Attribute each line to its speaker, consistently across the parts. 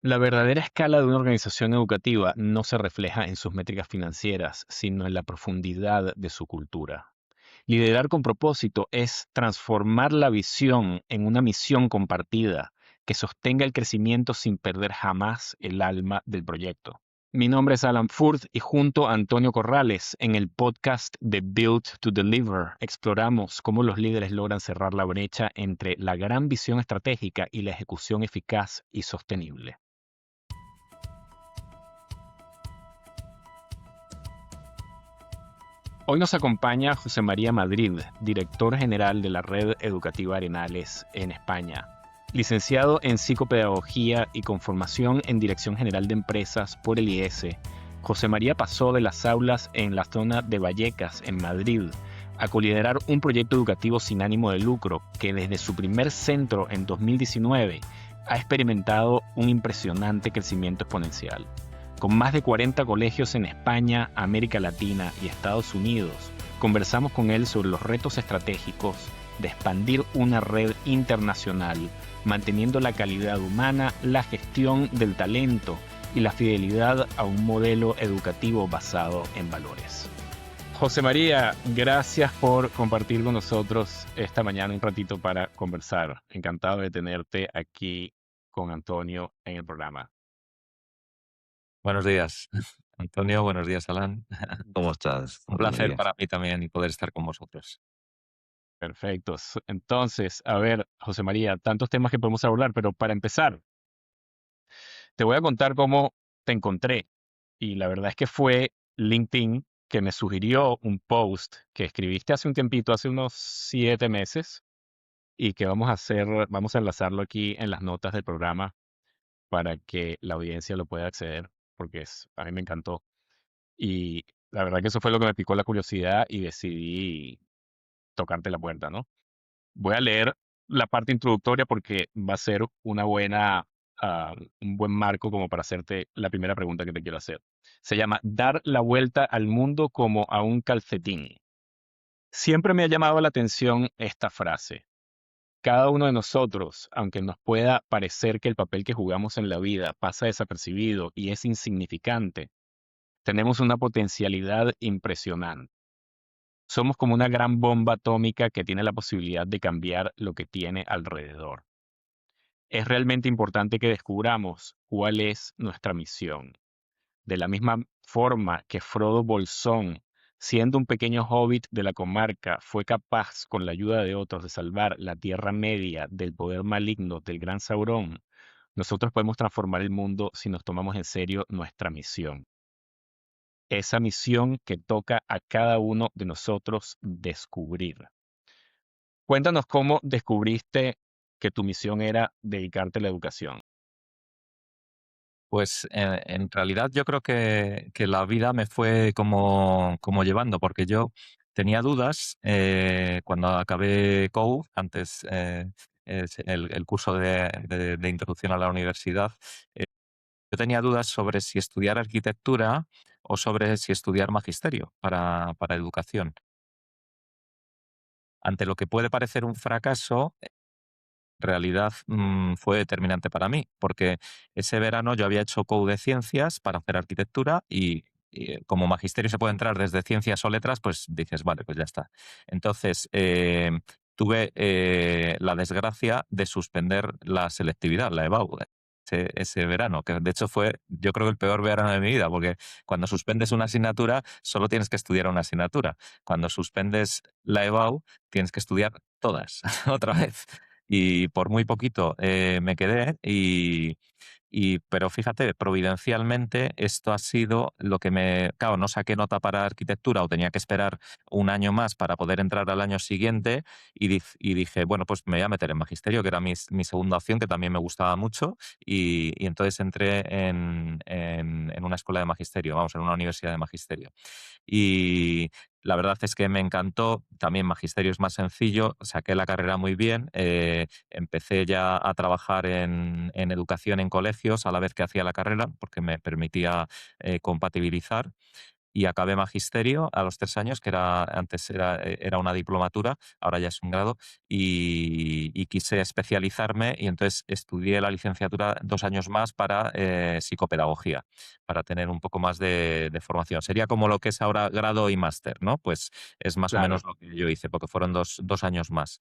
Speaker 1: La verdadera escala de una organización educativa no se refleja en sus métricas financieras, sino en la profundidad de su cultura. Liderar con propósito es transformar la visión en una misión compartida que sostenga el crecimiento sin perder jamás el alma del proyecto. Mi nombre es Alan Furth y junto a Antonio Corrales en el podcast de Build to Deliver exploramos cómo los líderes logran cerrar la brecha entre la gran visión estratégica y la ejecución eficaz y sostenible. Hoy nos acompaña José María Madrid, director general de la Red Educativa Arenales en España. Licenciado en Psicopedagogía y con formación en Dirección General de Empresas por el IES, José María pasó de las aulas en la zona de Vallecas, en Madrid, a coliderar un proyecto educativo sin ánimo de lucro que desde su primer centro en 2019 ha experimentado un impresionante crecimiento exponencial. Con más de 40 colegios en España, América Latina y Estados Unidos, conversamos con él sobre los retos estratégicos de expandir una red internacional, manteniendo la calidad humana, la gestión del talento y la fidelidad a un modelo educativo basado en valores. José María, gracias por compartir con nosotros esta mañana un ratito para conversar. Encantado de tenerte aquí con Antonio en el programa.
Speaker 2: Buenos días, Antonio. Buenos días, Alan.
Speaker 3: ¿Cómo estás,
Speaker 2: Un
Speaker 3: José
Speaker 2: placer
Speaker 3: María?
Speaker 2: para mí también y poder estar con vosotros.
Speaker 1: Perfecto. Entonces, a ver, José María, tantos temas que podemos hablar, pero para empezar, te voy a contar cómo te encontré. Y la verdad es que fue LinkedIn que me sugirió un post que escribiste hace un tiempito, hace unos 7 meses, y que vamos a enlazarlo aquí en las notas del programa para que la audiencia lo pueda acceder, porque a mí me encantó. Y la verdad que eso fue lo que me picó la curiosidad y decidí tocarte la puerta, ¿no? Voy a leer la parte introductoria porque va a ser un buen marco como para hacerte la primera pregunta que te quiero hacer. Se llama Dar la vuelta al mundo como a un calcetín. Siempre me ha llamado la atención esta frase. Cada uno de nosotros, aunque nos pueda parecer que el papel que jugamos en la vida pasa desapercibido y es insignificante, tenemos una potencialidad impresionante. Somos como una gran bomba atómica que tiene la posibilidad de cambiar lo que tiene alrededor. Es realmente importante que descubramos cuál es nuestra misión. De la misma forma que Frodo Bolsón, siendo un pequeño hobbit de la comarca, fue capaz, con la ayuda de otros, de salvar la Tierra Media del poder maligno del Gran Saurón, nosotros podemos transformar el mundo si nos tomamos en serio nuestra misión. Esa misión que toca a cada uno de nosotros descubrir. Cuéntanos cómo descubriste que tu misión era dedicarte a la educación.
Speaker 2: Pues en realidad yo creo que la vida me fue como llevando, porque yo tenía dudas cuando acabé COU, antes el curso de introducción a la universidad. Yo tenía dudas sobre si estudiar arquitectura o sobre si estudiar magisterio para educación. Ante lo que puede parecer un fracaso, realidad fue determinante para mí, porque ese verano yo había hecho COU de ciencias para hacer arquitectura y como magisterio se puede entrar desde ciencias o letras, pues dices, vale, pues ya está. Entonces, tuve la desgracia de suspender la selectividad, la EBAU. Ese verano, que de hecho fue, yo creo, el peor verano de mi vida, porque cuando suspendes una asignatura, solo tienes que estudiar una asignatura. Cuando suspendes la EBAU, tienes que estudiar todas, otra vez. Y por muy poquito me quedé pero fíjate, providencialmente esto ha sido lo que claro, no saqué nota para arquitectura o tenía que esperar un año más para poder entrar al año siguiente y dije, bueno, pues me voy a meter en magisterio, que era mi segunda opción, que también me gustaba mucho y entonces entré en una escuela de magisterio, vamos, en una universidad de magisterio. Y la verdad es que me encantó. También magisterio es más sencillo, saqué la carrera muy bien, empecé ya a trabajar en educación en colegios a la vez que hacía la carrera, porque me permitía compatibilizar. y acabé magisterio a los 3 años, que antes era una diplomatura, ahora ya es un grado, y quise especializarme y entonces estudié la licenciatura 2 años más para psicopedagogía, para tener un poco más de formación. Sería como lo que es ahora grado y máster, ¿no? Pues es más o
Speaker 1: Claro,
Speaker 2: menos lo que yo hice, porque fueron 2 años más.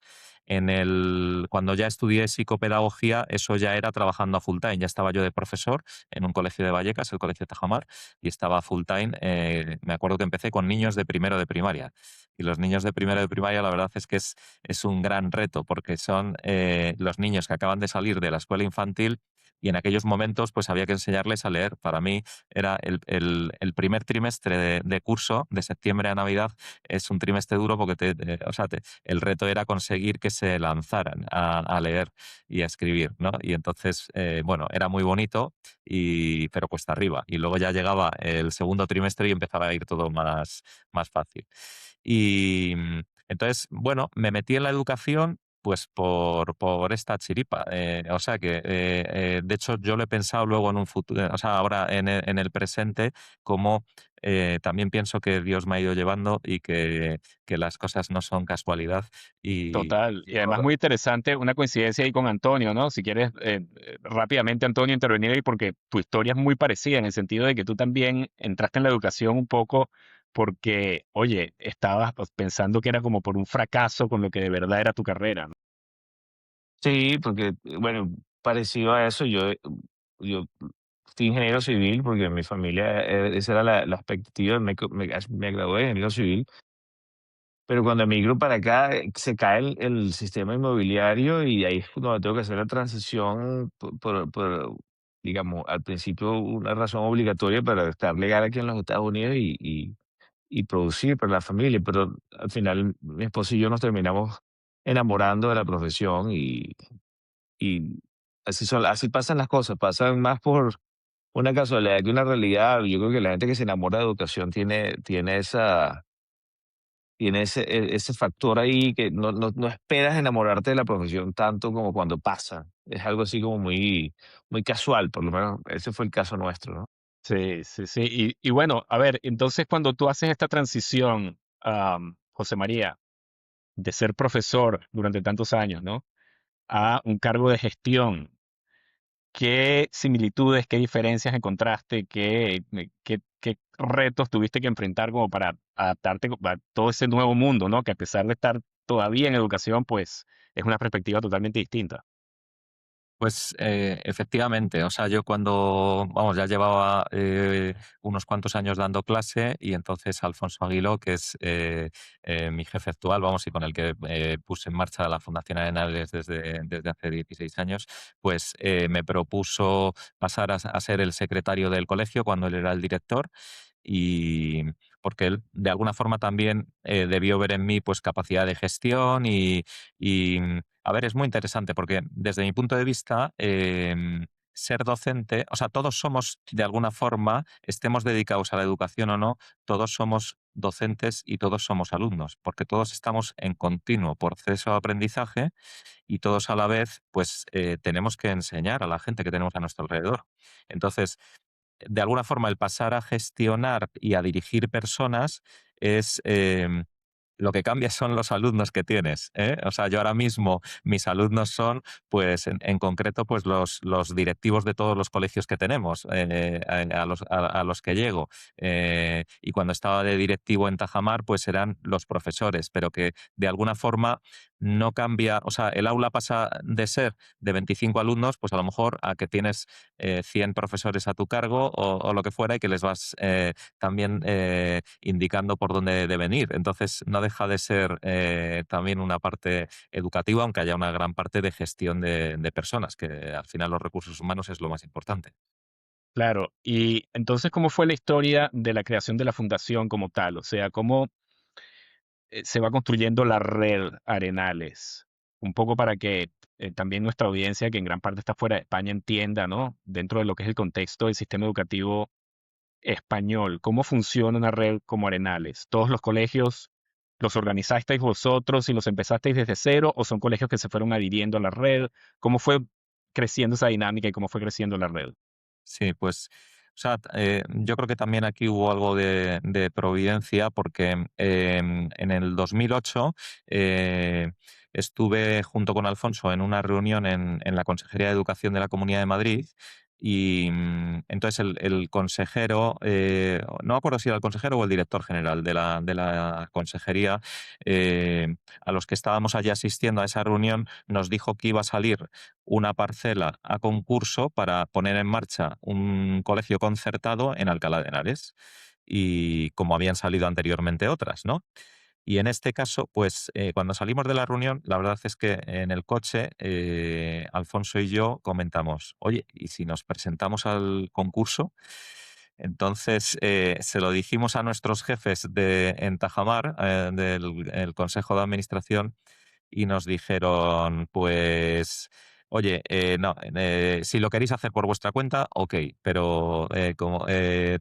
Speaker 2: Cuando ya estudié psicopedagogía, eso ya era trabajando a full time. Ya estaba yo de profesor en un colegio de Vallecas, el Colegio Tajamar, y estaba full time. Me acuerdo que empecé con niños de primero de primaria. Y los niños de primero de primaria, la verdad es que es un gran reto, porque son los niños que acaban de salir de la escuela infantil y en aquellos momentos pues había que enseñarles a leer. Para mí era el primer trimestre de curso, de septiembre a Navidad, es un trimestre duro porque o sea, el reto era conseguir que se lanzaran a leer y a escribir, ¿no? Y entonces, bueno, era muy bonito, pero cuesta arriba. Y luego ya llegaba el segundo trimestre y empezaba a ir todo más fácil. Y entonces, bueno, me metí en la educación pues por esta chiripa. O sea que, de hecho, yo lo he pensado luego en un futuro, o sea, ahora en el presente, como también pienso que Dios me ha ido llevando y que las cosas no son casualidad.
Speaker 1: total.
Speaker 2: Y
Speaker 1: Y además muy interesante una coincidencia ahí con Antonio, ¿no? Si quieres rápidamente, Antonio, intervenir ahí porque tu historia es muy parecida en el sentido de que tú también entraste en la educación un poco porque, oye, estabas pues, pensando que era como por un fracaso con lo que de verdad era tu carrera, ¿no?
Speaker 3: Sí, porque, bueno, parecido a eso, yo fui ingeniero civil porque mi familia, esa era la expectativa, me gradué de ingeniero civil, pero cuando emigro para acá, se cae el sistema inmobiliario y ahí es cuando tengo que hacer la transición digamos, al principio una razón obligatoria para estar legal aquí en los Estados Unidos y producir para la familia, pero al final mi esposo y yo nos terminamos enamorando de la profesión y así pasan las cosas, pasan más por una casualidad que una realidad. Yo creo que la gente que se enamora de educación tiene ese factor ahí que no esperas enamorarte de la profesión tanto como cuando pasa. Es algo así como muy casual, por lo menos ese fue el caso nuestro, ¿no?
Speaker 1: Sí, sí, sí. Y bueno, a ver, entonces cuando tú haces esta transición, José María, de ser profesor durante tantos años, ¿no? A un cargo de gestión. ¿Qué similitudes, qué diferencias encontraste? ¿Qué retos tuviste que enfrentar como para adaptarte a todo ese nuevo mundo, ¿no? Que a pesar de estar todavía en educación, pues es una perspectiva totalmente distinta.
Speaker 2: pues efectivamente, o sea, yo cuando, vamos, ya llevaba unos cuantos años dando clase y entonces Alfonso Aguiló, que es mi jefe actual, vamos, y con el que puse en marcha la Fundación Arenales desde hace 16 años, pues me propuso pasar a ser el secretario del colegio cuando él era el director y porque él de alguna forma también debió ver en mí pues capacidad de gestión a ver, es muy interesante porque desde mi punto de vista, ser docente, o sea, todos somos de alguna forma, estemos dedicados a la educación o no, todos somos docentes y todos somos alumnos, porque todos estamos en continuo proceso de aprendizaje y todos a la vez, pues tenemos que enseñar a la gente que tenemos a nuestro alrededor. Entonces, de alguna forma, el pasar a gestionar y a dirigir personas es, lo que cambia son los alumnos que tienes, ¿eh? O sea, yo ahora mismo mis alumnos son, pues, en concreto, pues los directivos de todos los colegios que tenemos, a los que llego. Y cuando estaba de directivo en Tajamar, pues eran los profesores, pero que de alguna forma no cambia, o sea, el aula pasa de ser de 25 alumnos, pues a lo mejor a que tienes 100 profesores a tu cargo o lo que fuera y que les vas también indicando por dónde deben ir. Entonces, no deja de ser también una parte educativa, aunque haya una gran parte de gestión de personas, que al final los recursos humanos es lo más importante.
Speaker 1: Claro. Y entonces, ¿cómo fue la historia de la creación de la fundación como tal? O sea, ¿cómo se va construyendo la red Arenales? Un poco para que también nuestra audiencia, que en gran parte está fuera de España, entienda, ¿no? Dentro de lo que es el contexto del sistema educativo español, ¿cómo funciona una red como Arenales? ¿Todos los colegios los organizasteis vosotros y los empezasteis desde cero o son colegios que se fueron adhiriendo a la red? ¿Cómo fue creciendo esa dinámica y cómo fue creciendo la red?
Speaker 2: Sí, pues sea, yo creo que también aquí hubo algo de providencia porque en el 2008 eh, estuve junto con Alfonso en una reunión en la Consejería de Educación de la Comunidad de Madrid y entonces el consejero, no me acuerdo si era el consejero o el director general de la consejería, a los que estábamos allí asistiendo a esa reunión, nos dijo que iba a salir una parcela a concurso para poner en marcha un colegio concertado en Alcalá de Henares, y como habían salido anteriormente otras, ¿no? Y en este caso, pues cuando salimos de la reunión, la verdad es que en el coche, Alfonso y yo comentamos, oye, ¿y si nos presentamos al concurso? Entonces se lo dijimos a nuestros jefes en Tajamar, del el Consejo de Administración, y nos dijeron, pues, oye, no, si lo queréis hacer por vuestra cuenta, ok, pero como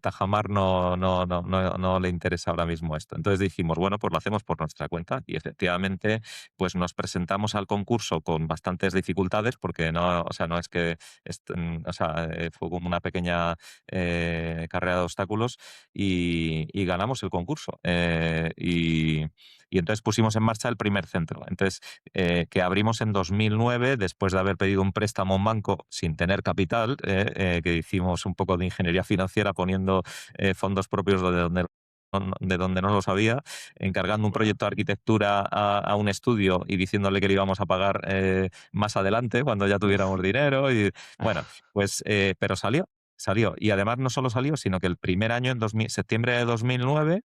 Speaker 2: Tajamar no le interesa ahora mismo esto. Entonces dijimos, bueno, pues lo hacemos por nuestra cuenta y efectivamente, pues nos presentamos al concurso con bastantes dificultades porque no, o sea, no es que, o sea, fue como una pequeña carrera de obstáculos y ganamos el concurso. Y entonces pusimos en marcha el primer centro. Entonces, que abrimos en 2009, después de haber pedido un préstamo a un banco sin tener capital, que hicimos un poco de ingeniería financiera poniendo fondos propios de donde no los había, encargando un
Speaker 1: Wow.
Speaker 2: proyecto de arquitectura a un estudio y diciéndole que le íbamos a pagar más adelante, cuando ya tuviéramos dinero. Y bueno, pues, pero salió. Y además no solo salió, sino que el primer año, en septiembre de 2009,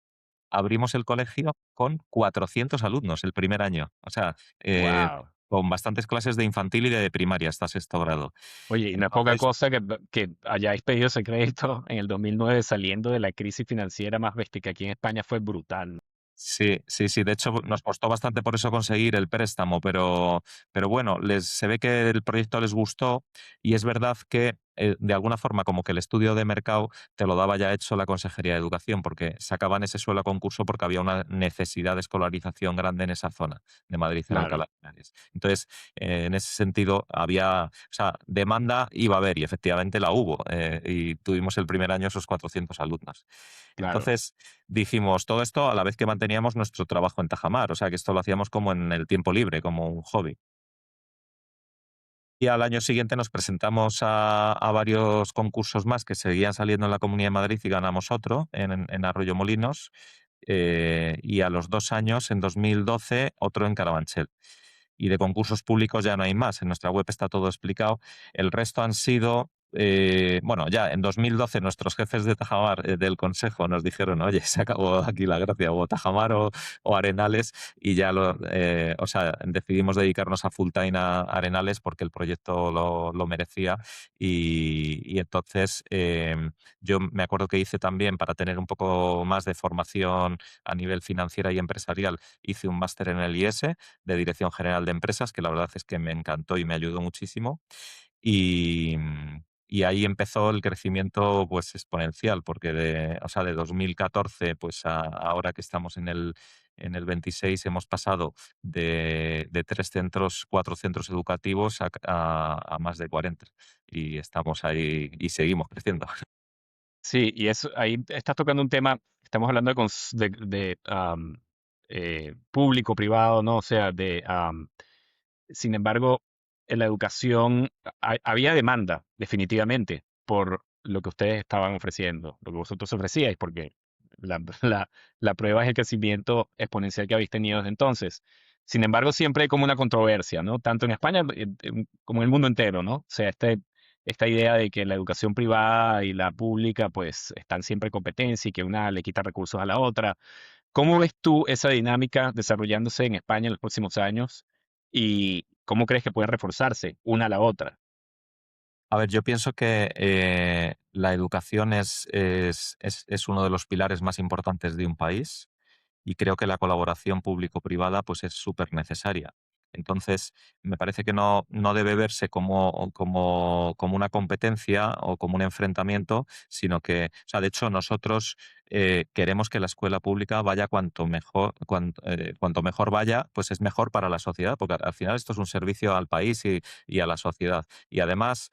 Speaker 2: abrimos el colegio con 400 alumnos el primer año. O sea,
Speaker 1: Wow.
Speaker 2: con bastantes clases de infantil y de primaria hasta sexto grado.
Speaker 1: Oye, y no es poca
Speaker 2: Entonces,
Speaker 1: cosa que hayáis pedido ese crédito en el 2009 saliendo de la crisis financiera más bestia que aquí en España fue brutal, ¿no?
Speaker 2: sí, sí, sí. De hecho, nos costó bastante por eso conseguir el préstamo, pero bueno, se ve que el proyecto les gustó y es verdad que de alguna forma como que el estudio de mercado te lo daba ya hecho la Consejería de Educación, porque sacaban ese suelo a concurso porque había una necesidad de escolarización grande en esa zona de Madrid, en
Speaker 1: Claro,
Speaker 2: Alcalá de Henares. Entonces, en ese sentido, o sea, demanda iba a haber y efectivamente la hubo, y tuvimos el primer año esos 400 alumnos.
Speaker 1: claro.
Speaker 2: Entonces, dijimos todo esto a la vez que manteníamos nuestro trabajo en Tajamar, o sea que esto lo hacíamos como en el tiempo libre, como un hobby. Y al año siguiente nos presentamos a varios concursos más que seguían saliendo en la Comunidad de Madrid y ganamos otro en Arroyo Molinos. Y a los 2 años, en 2012, otro en Carabanchel. Y de concursos públicos ya no hay más. En nuestra web está todo explicado. El resto han sido, bueno, ya en 2012 nuestros jefes de Tajamar, del consejo, nos dijeron, oye, se acabó aquí la gracia, o Tajamar o Arenales, y ya o sea, decidimos dedicarnos a full time a Arenales porque el proyecto lo merecía. Y entonces yo me acuerdo que hice también, para tener un poco más de formación a nivel financiera y empresarial, hice un máster en el IES de Dirección General de Empresas, que la verdad es que me encantó y me ayudó muchísimo. Y, y ahí empezó el crecimiento pues exponencial, porque o sea, de 2014 pues ahora que estamos en el 26 hemos pasado de 3 centros, 4 centros educativos a más de 40 y estamos ahí y seguimos creciendo.
Speaker 1: Sí, y eso, ahí estás tocando un tema, estamos hablando público, privado, ¿no? O sea, sin embargo, en la educación había demanda, definitivamente, por lo que ustedes estaban ofreciendo, lo que vosotros ofrecíais, porque la, la, la prueba es el crecimiento exponencial que habéis tenido desde entonces. Sin embargo, siempre hay como una controversia, ¿no? Tanto en España como en el mundo entero, ¿no? O sea, esta idea de que la educación privada y la pública, pues, están siempre en competencia y que una le quita recursos a la otra. ¿Cómo ves tú esa dinámica desarrollándose en España en los próximos años y cómo crees que puede reforzarse una a la otra?
Speaker 2: A ver, yo pienso que la educación es uno de los pilares más importantes de un país y creo que la colaboración público-privada pues es súper necesaria. Entonces, me parece que no debe verse como una competencia o como un enfrentamiento, sino que, o sea, de hecho, nosotros queremos que la escuela pública vaya cuanto mejor vaya, pues es mejor para la sociedad, porque al final esto es un servicio al país y a la sociedad. Y además,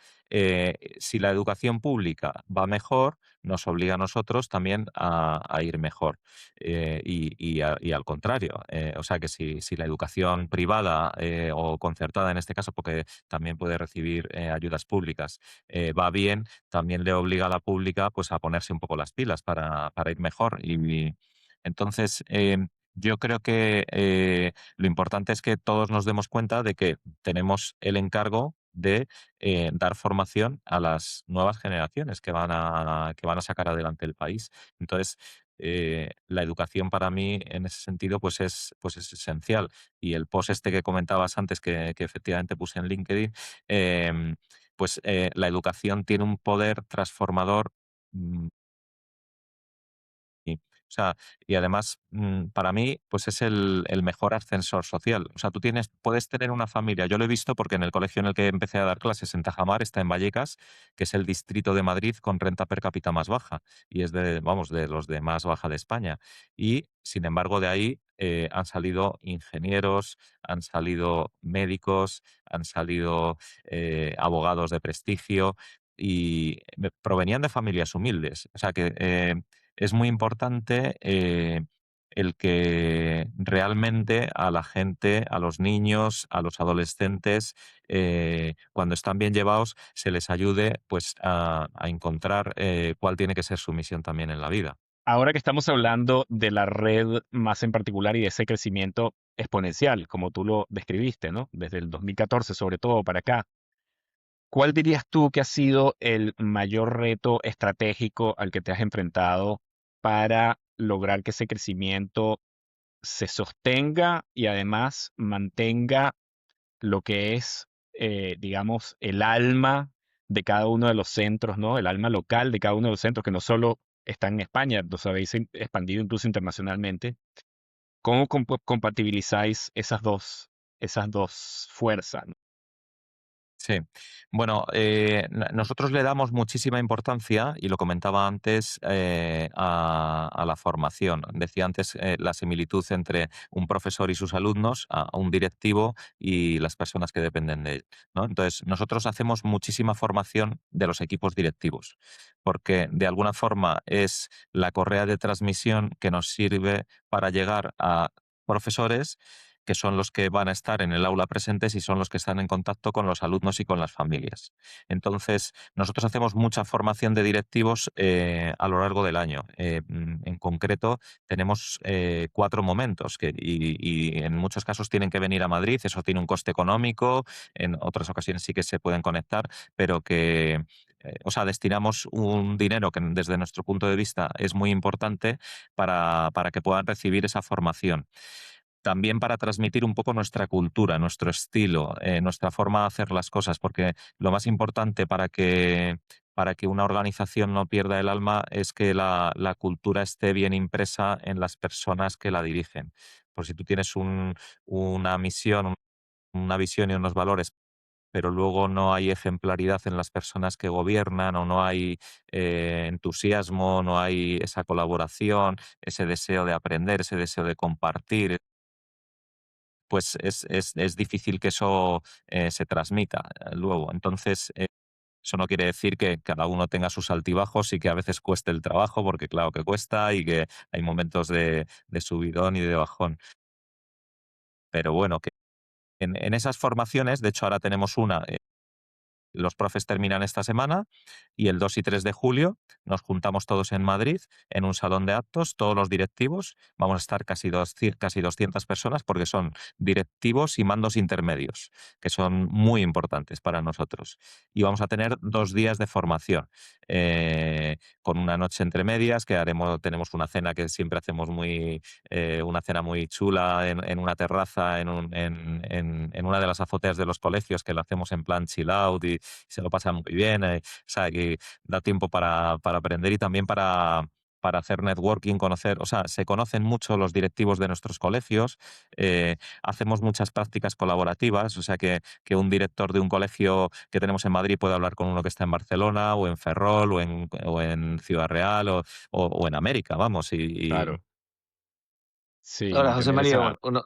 Speaker 2: si la educación pública va mejor, nos obliga a nosotros también a ir mejor. Y al contrario, o sea que si la educación privada o concertada en este caso, porque también puede recibir ayudas públicas, va bien, también le obliga a la pública pues a ponerse un poco las pilas para ir mejor. Y entonces yo creo que lo importante es que todos nos demos cuenta de que tenemos el encargo de dar formación a las nuevas generaciones que van a sacar adelante el país. Entonces, la educación para mí en ese sentido pues es esencial. Y el post este que comentabas antes, que efectivamente puse en LinkedIn, pues la educación tiene un poder transformador. mm, y, o sea, y además, para mí, pues es el mejor ascensor social. O sea, puedes tener una familia. Yo lo he visto porque en el colegio en el que empecé a dar clases, en Tajamar, está en Vallecas, que es el distrito de Madrid con renta per cápita más baja. Y es vamos, de los de más baja de España. Y, sin embargo, de ahí han salido ingenieros, han salido médicos, han salido abogados de prestigio y provenían de familias humildes. O sea que es muy importante el que realmente a la gente, a los niños, a los adolescentes, cuando están bien llevados, se les ayude pues a encontrar cuál tiene que ser su misión también en la vida.
Speaker 1: Ahora que estamos hablando de la red más en particular y de ese crecimiento exponencial, como tú lo describiste, ¿no? Desde el 2014 sobre todo para acá, ¿cuál dirías tú que ha sido el mayor reto estratégico al que te has enfrentado para lograr que ese crecimiento se sostenga y además mantenga lo que es, digamos, el alma de cada uno de los centros, ¿no? El alma local de cada uno de los centros, que no solo están en España, los habéis expandido incluso internacionalmente? ¿Cómo compatibilizáis esas dos fuerzas, ¿no?
Speaker 2: Sí, bueno, nosotros le damos muchísima importancia, y lo comentaba antes, a la formación. Decía antes la similitud entre un profesor y sus alumnos, a un directivo y las personas que dependen de él, ¿no? Entonces, nosotros hacemos muchísima formación de los equipos directivos, porque de alguna forma es la correa de transmisión que nos sirve para llegar a profesores que son los que van a estar en el aula presentes y son los que están en contacto con los alumnos y con las familias. Entonces, nosotros hacemos mucha formación de directivos a lo largo del año. En concreto, tenemos 4 momentos y en muchos casos tienen que venir a Madrid. Eso tiene un coste económico, en otras ocasiones sí que se pueden conectar, pero que... O sea, destinamos un dinero que desde nuestro punto de vista es muy importante para que puedan recibir esa formación. También para transmitir un poco nuestra cultura, nuestro estilo, nuestra forma de hacer las cosas, porque lo más importante para que una organización no pierda el alma es que la cultura esté bien impresa en las personas que la dirigen. Por si tú tienes una misión, una visión y unos valores, pero luego no hay ejemplaridad en las personas que gobiernan o no hay entusiasmo, no hay esa colaboración, ese deseo de aprender, ese deseo de compartir, pues es difícil que eso se transmita luego. Entonces, eso no quiere decir que cada uno tenga sus altibajos y que a veces cueste el trabajo, porque claro que cuesta y que hay momentos de subidón y de bajón. Pero bueno, que en esas formaciones, de hecho ahora tenemos una. Los profes terminan esta semana y el 2 y 3 de julio nos juntamos todos en Madrid, en un salón de actos, todos los directivos. Vamos a estar casi 200 personas porque son directivos y mandos intermedios, que son muy importantes para nosotros. Y vamos a tener 2 días de formación, con una noche entre medias, tenemos una cena que siempre hacemos una cena muy chula en una terraza, en una de las azoteas de los colegios, que lo hacemos en plan chill out y se lo pasa muy bien. O sea, que da tiempo para aprender y también para hacer networking, conocer, o sea, se conocen mucho los directivos de nuestros colegios, hacemos muchas prácticas colaborativas, o sea, que un director de un colegio que tenemos en Madrid puede hablar con uno que está en Barcelona o en Ferrol o en Ciudad Real o en América, vamos,
Speaker 1: Claro. Sí,
Speaker 3: Ahora, José
Speaker 1: mantener
Speaker 3: María,
Speaker 1: esa.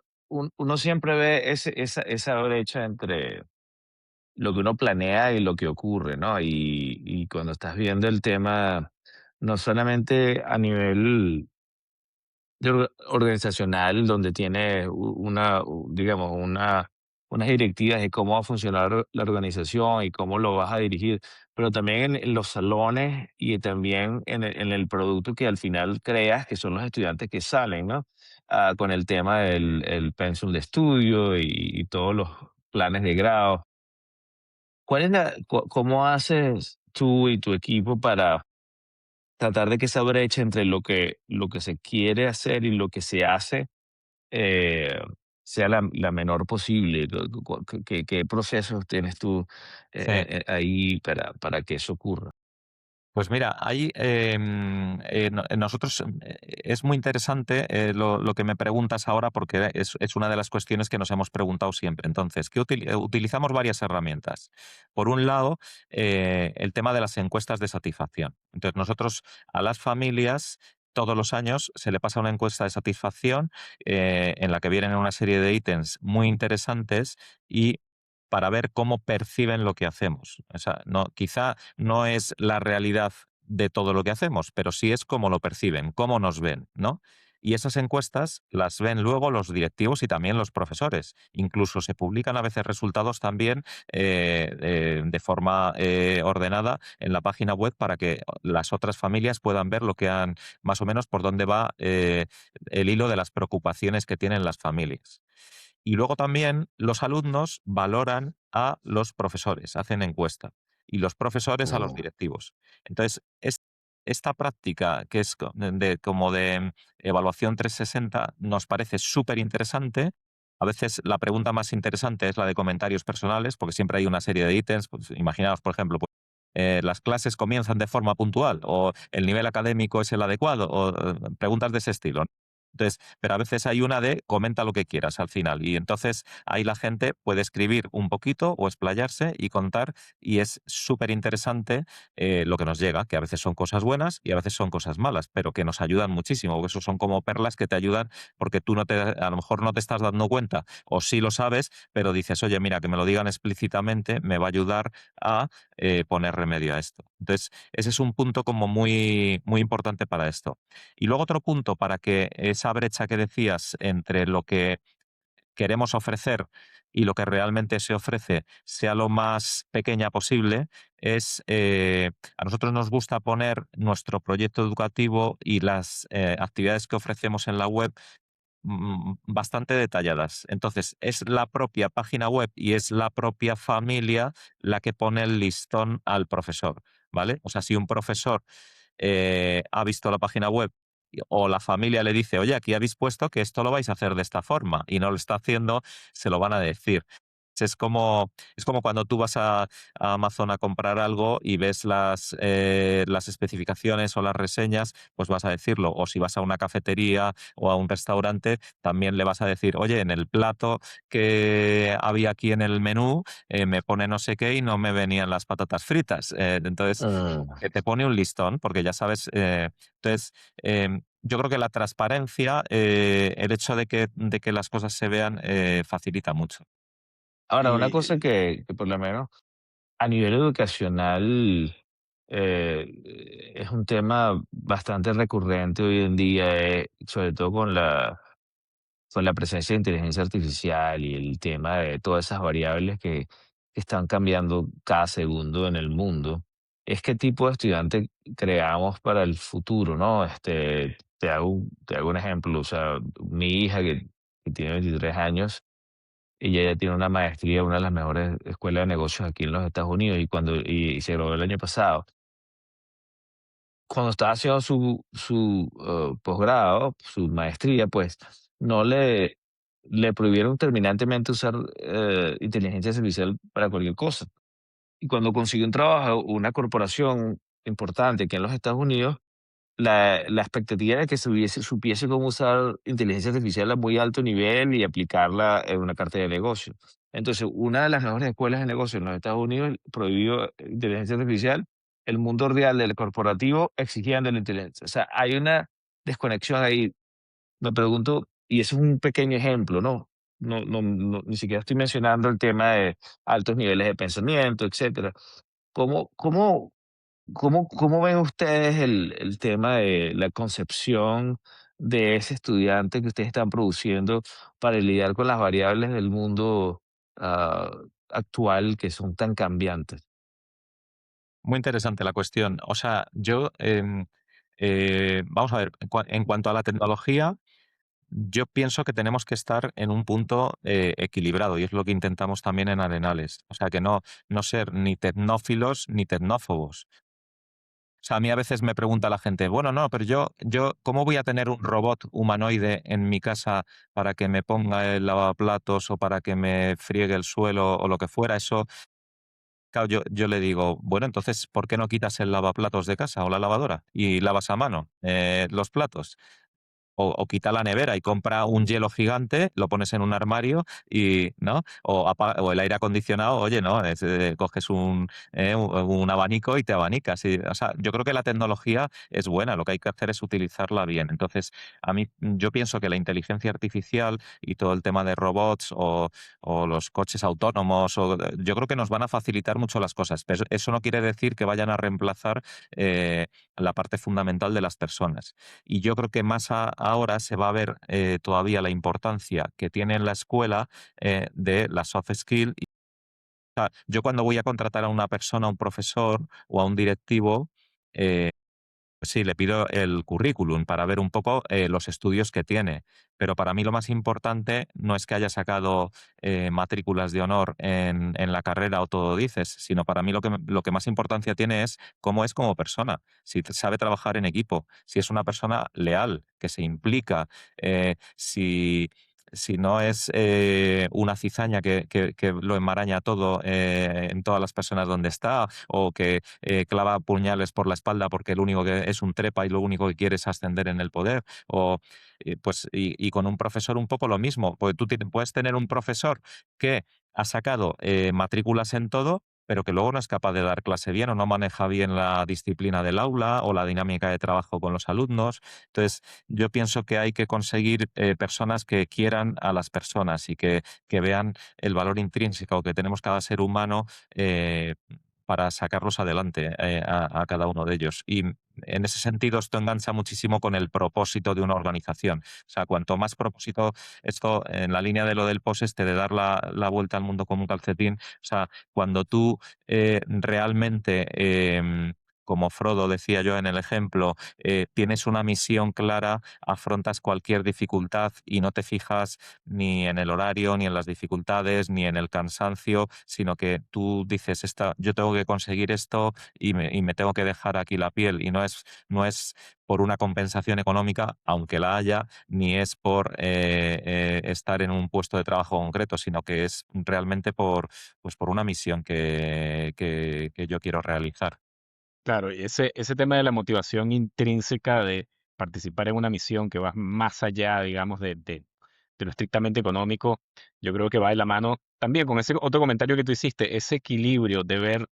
Speaker 3: uno siempre ve esa brecha entre lo que uno planea y lo que ocurre, ¿no? Y cuando estás viendo el tema, no solamente a nivel organizacional, donde tiene digamos, unas directivas de cómo va a funcionar la organización y cómo lo vas a dirigir, pero también en los salones y también en el producto que al final creas, que son los estudiantes que salen, ¿no? Con el tema del el pensum de estudio y todos los planes de grado. ¿Cómo haces tú y tu equipo para tratar de que esa brecha entre lo que se quiere hacer y lo que se hace eh, sea la menor posible? ¿Qué procesos tienes tú
Speaker 2: Sí.
Speaker 3: ahí para que eso ocurra?
Speaker 2: Pues mira, ahí nosotros es muy interesante lo que me preguntas ahora porque es una de las cuestiones que nos hemos preguntado siempre. Entonces, utilizamos varias herramientas. Por un lado, el tema de las encuestas de satisfacción. Entonces, nosotros a las familias todos los años se le pasa una encuesta de satisfacción en la que vienen una serie de ítems muy interesantes y para ver cómo perciben lo que hacemos. O sea, no, quizá no es la realidad de todo lo que hacemos, pero sí es cómo lo perciben, cómo nos ven, ¿no? Y esas encuestas las ven luego los directivos y también los profesores. Incluso se publican a veces resultados también de forma ordenada en la página web para que las otras familias puedan ver lo que han, más o menos por dónde va el hilo de las preocupaciones que tienen las familias. Y luego también los alumnos valoran a los profesores, hacen encuesta, y los profesores a los
Speaker 3: Mm.
Speaker 2: directivos. Entonces, esta práctica que es como de evaluación 360 nos parece súper interesante. A veces la pregunta más interesante es la de comentarios personales, porque siempre hay una serie de ítems. Pues, imaginaos, por ejemplo, pues, las clases comienzan de forma puntual, o el nivel académico es el adecuado, o preguntas de ese estilo. Entonces, pero a veces hay una de comenta lo que quieras al final. Y entonces ahí la gente puede escribir un poquito o explayarse y contar. Y es súper interesante lo que nos llega, que a veces son cosas buenas y a veces son cosas malas, pero que nos ayudan muchísimo. Porque eso son como perlas que te ayudan porque tú a lo mejor no te estás dando cuenta o sí lo sabes, pero dices, oye, mira, que me lo digan explícitamente me va a ayudar a poner remedio a esto. Entonces, ese es un punto como muy, muy importante para esto. Y luego otro punto para que esa brecha que decías entre lo que queremos ofrecer y lo que realmente se ofrece sea lo más pequeña posible, es a nosotros nos gusta poner nuestro proyecto educativo y las actividades que ofrecemos en la web bastante detalladas. Entonces, es la propia página web y es la propia familia la que pone el listón al profesor, ¿vale? O sea, si un profesor ha visto la página web o la familia le dice, oye, aquí habéis puesto que esto lo vais a hacer de esta forma y no lo está haciendo, se lo van a decir. Es como cuando tú vas a Amazon a comprar algo y ves las especificaciones o las reseñas, pues vas a decirlo. O si vas a una cafetería o a un restaurante, también le vas a decir, oye, en el plato que había aquí en el menú me pone no sé qué y no me venían las patatas fritas. Entonces,
Speaker 3: Mm.
Speaker 2: que te pone un listón, porque ya sabes. Entonces, yo creo que la transparencia, el hecho de que las cosas se vean, facilita mucho.
Speaker 3: Ahora, una
Speaker 1: Y
Speaker 3: cosa que por lo menos a nivel educacional es un tema bastante recurrente hoy en día, sobre todo con la presencia de inteligencia artificial y el tema de todas esas variables que están cambiando cada segundo en el mundo, es qué tipo de estudiante creamos para el futuro, ¿no? Te hago un ejemplo, o sea, mi hija que tiene 23 años, ella ya tiene una maestría en una de las mejores escuelas de negocios aquí en los Estados Unidos y se graduó el año pasado. Cuando estaba haciendo su posgrado, su maestría, pues no le prohibieron terminantemente usar inteligencia artificial para cualquier cosa. Y cuando consiguió un trabajo, una corporación importante aquí en los Estados Unidos, la expectativa era que supiese cómo usar inteligencia artificial a muy alto nivel y aplicarla en una cartera de negocio. Entonces, una de las mejores escuelas de negocio en los Estados Unidos prohibió inteligencia artificial, el mundo real del corporativo exigiendo la inteligencia. O sea, hay una desconexión ahí. Me pregunto, y eso es un pequeño ejemplo, ¿no? Ni siquiera estoy mencionando el tema de altos niveles de pensamiento, etcétera. ¿Cómo, cómo ¿Cómo ven ustedes el tema de la concepción de ese estudiante que ustedes están produciendo para lidiar con las variables del mundo ah, actual que son tan cambiantes?
Speaker 2: Muy interesante la cuestión. O sea, vamos a ver, en cuanto a la tecnología, yo pienso que tenemos que estar en un punto equilibrado y es lo que intentamos también en Arenales. O sea, que no ser ni tecnófilos ni tecnófobos. O sea, a mí a veces me pregunta la gente, bueno, no, pero ¿cómo voy a tener un robot humanoide en mi casa para que me ponga el lavaplatos o para que me friegue el suelo o lo que fuera? Eso, claro, yo le digo, bueno, entonces, ¿por qué no quitas el lavaplatos de casa o la lavadora y lavas a mano los platos? O quita la nevera y compra un hielo gigante, lo pones en un armario y, ¿no? O el aire acondicionado, oye, ¿no? Coges un abanico y te abanicas. O sea, yo creo que la tecnología es buena, lo que hay que hacer es utilizarla bien. Entonces, yo pienso que la inteligencia artificial y todo el tema de robots o los coches autónomos, yo creo que nos van a facilitar mucho las cosas, pero eso no quiere decir que vayan a reemplazar la parte fundamental de las personas. Y yo creo que más ahora se va a ver todavía la importancia que tiene en la escuela de la soft skill. Yo cuando voy a contratar a una persona, a un profesor o a un directivo, eh, sí, le pido el currículum para ver un poco los estudios que tiene, pero para mí lo más importante no es que haya sacado matrículas de honor en la carrera o todo dices, sino para mí lo que más importancia tiene es cómo es como persona, si sabe trabajar en equipo, si es una persona leal, que se implica, si no es una cizaña que lo enmaraña todo en todas las personas donde está, o que clava puñales por la espalda porque lo único que es un trepa y lo único que quiere es ascender en el poder. Y con un profesor un poco lo mismo. Pues tú puedes tener un profesor que ha sacado matrículas en todo, pero que luego no es capaz de dar clase bien o no maneja bien la disciplina del aula o la dinámica de trabajo con los alumnos. Entonces, yo pienso que hay que conseguir personas que quieran a las personas y que vean el valor intrínseco que tenemos cada ser humano para sacarlos adelante a cada uno de ellos. Y en ese sentido, esto engancha muchísimo con el propósito de una organización. O sea, cuanto más propósito, esto en la línea de lo del post este, de dar la vuelta al mundo como un calcetín, o sea, cuando tú realmente, como Frodo decía yo en el ejemplo, tienes una misión clara, afrontas cualquier dificultad y no te fijas ni en el horario, ni en las dificultades, ni en el cansancio, sino que tú dices, yo tengo que conseguir esto y me tengo que dejar aquí la piel. Y no es por una compensación económica, aunque la haya, ni es por estar en un puesto de trabajo concreto, sino que es realmente por una misión que yo quiero realizar.
Speaker 1: Claro, y ese tema de la motivación intrínseca de participar en una misión que va más allá, digamos, de lo estrictamente económico, yo creo que va de la mano también con ese otro comentario que tú hiciste, ese equilibrio de ver,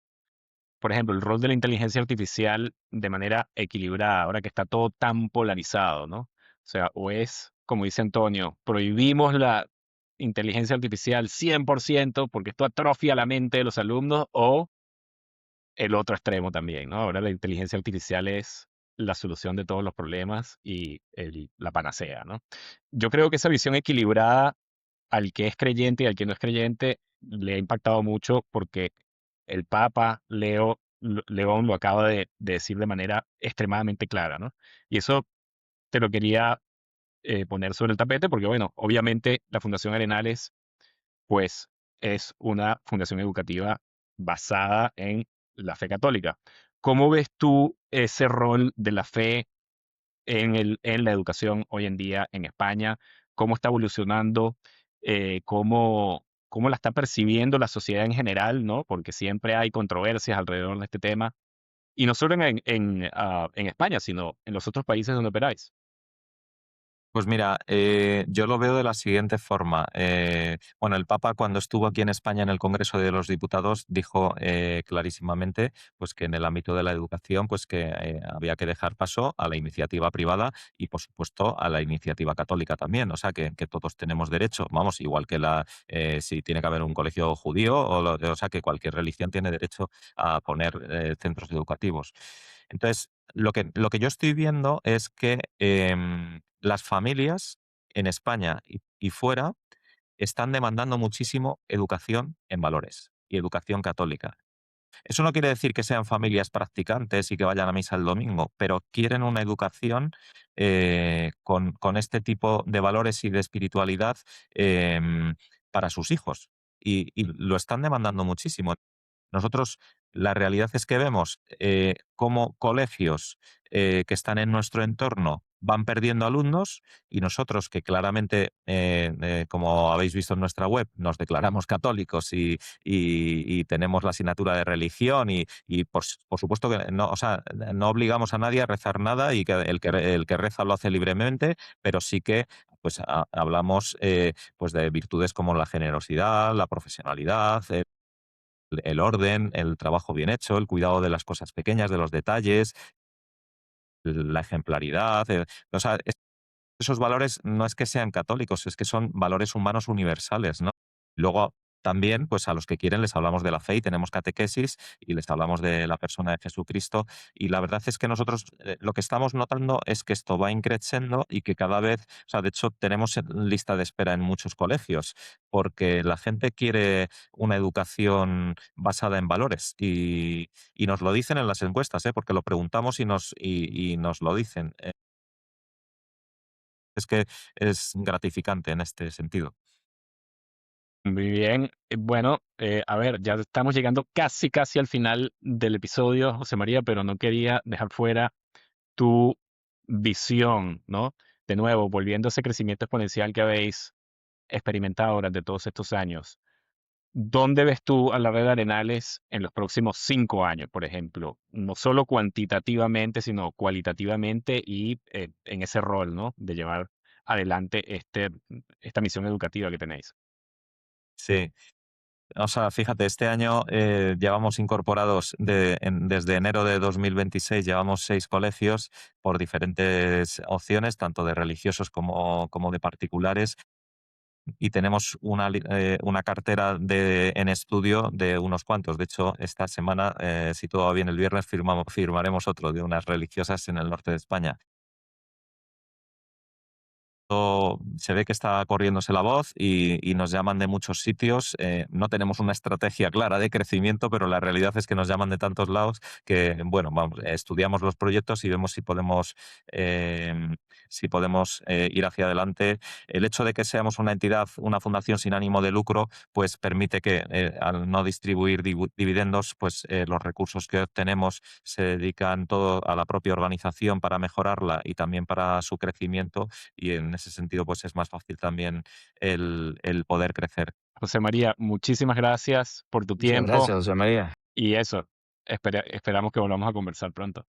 Speaker 1: por ejemplo, el rol de la inteligencia artificial de manera equilibrada, ahora que está todo tan polarizado, ¿no? O sea, o es, como dice Antonio, prohibimos la inteligencia artificial 100% porque esto atrofia la mente de los alumnos, o el otro extremo también, ¿no? Ahora la inteligencia artificial es la solución de todos los problemas y la panacea, ¿no? Yo creo que esa visión equilibrada al que es creyente y al que no es creyente le ha impactado mucho porque el Papa León lo acaba de decir de manera extremadamente clara, ¿no? Y eso te lo quería poner sobre el tapete porque, bueno, obviamente la Fundación Arenales pues es una fundación educativa basada en la fe católica. ¿Cómo ves tú ese rol de la fe en la educación hoy en día en España? ¿Cómo está evolucionando? ¿Cómo la está percibiendo la sociedad en general, ¿no? Porque siempre hay controversias alrededor de este tema. Y no solo en España, sino en los otros países donde operáis.
Speaker 2: Pues mira, yo lo veo de la siguiente forma. Bueno, el Papa cuando estuvo aquí en España en el Congreso de los Diputados dijo clarísimamente pues que en el ámbito de la educación pues que había que dejar paso a la iniciativa privada y por supuesto a la iniciativa católica también. O sea que todos tenemos derecho, vamos, igual que si tiene que haber un colegio judío o sea que cualquier religión tiene derecho a poner centros educativos. Entonces, lo que yo estoy viendo es que las familias en España y fuera están demandando muchísimo educación en valores y educación católica. Eso no quiere decir que sean familias practicantes y que vayan a misa el domingo, pero quieren una educación con este tipo de valores y de espiritualidad para sus hijos. Y lo están demandando muchísimo. Nosotros, la realidad es que vemos cómo colegios que están en nuestro entorno van perdiendo alumnos y nosotros que claramente, como habéis visto en nuestra web, nos declaramos católicos y tenemos la asignatura de religión y por supuesto que no, o sea, no obligamos a nadie a rezar nada y que el que reza lo hace libremente, pero sí que pues hablamos pues de virtudes como la generosidad, la profesionalidad, el orden, el trabajo bien hecho, el cuidado de las cosas pequeñas, de los detalles, la ejemplaridad. O sea, esos valores no es que sean católicos, es que son valores humanos universales, ¿no? Luego, también, pues a los que quieren les hablamos de la fe y tenemos catequesis y les hablamos de la persona de Jesucristo. Y la verdad es que nosotros lo que estamos notando es que esto va increciendo y que cada vez, o sea, de hecho, tenemos lista de espera en muchos colegios porque la gente quiere una educación basada en valores y nos lo dicen en las encuestas, ¿eh? Porque lo preguntamos y nos lo dicen. Es que es gratificante en este sentido.
Speaker 1: Muy bien. Bueno, a ver, ya estamos llegando casi, casi al final del episodio, José María, pero no quería dejar fuera tu visión, ¿no? De nuevo, volviendo a ese crecimiento exponencial que habéis experimentado durante todos estos años. ¿Dónde ves tú a la red de Arenales en los próximos 5 años, por ejemplo? No solo cuantitativamente, sino cualitativamente y en ese rol, ¿no? De llevar adelante esta misión educativa que tenéis.
Speaker 2: Sí. O sea, fíjate, este año llevamos incorporados desde enero de 2026, llevamos 6 colegios por diferentes opciones, tanto de religiosos como de particulares, y tenemos una cartera en estudio de unos cuantos. De hecho, esta semana, si todo va bien, el viernes firmaremos otro de unas religiosas en el norte de España. Se ve que está corriéndose la voz y nos llaman de muchos sitios. No tenemos una estrategia clara de crecimiento, pero la realidad es que nos llaman de tantos lados que, bueno, vamos, estudiamos los proyectos y vemos si podemos ir hacia adelante. El hecho de que seamos una entidad, una fundación sin ánimo de lucro, pues permite que al no distribuir dividendos, pues los recursos que obtenemos se dedican todo a la propia organización para mejorarla y también para su crecimiento y en ese sentido pues es más fácil también el poder crecer.
Speaker 1: José María, muchísimas gracias por tu
Speaker 3: Muchas
Speaker 1: tiempo
Speaker 3: gracias, José María.
Speaker 1: y eso, esperamos que volvamos a conversar pronto.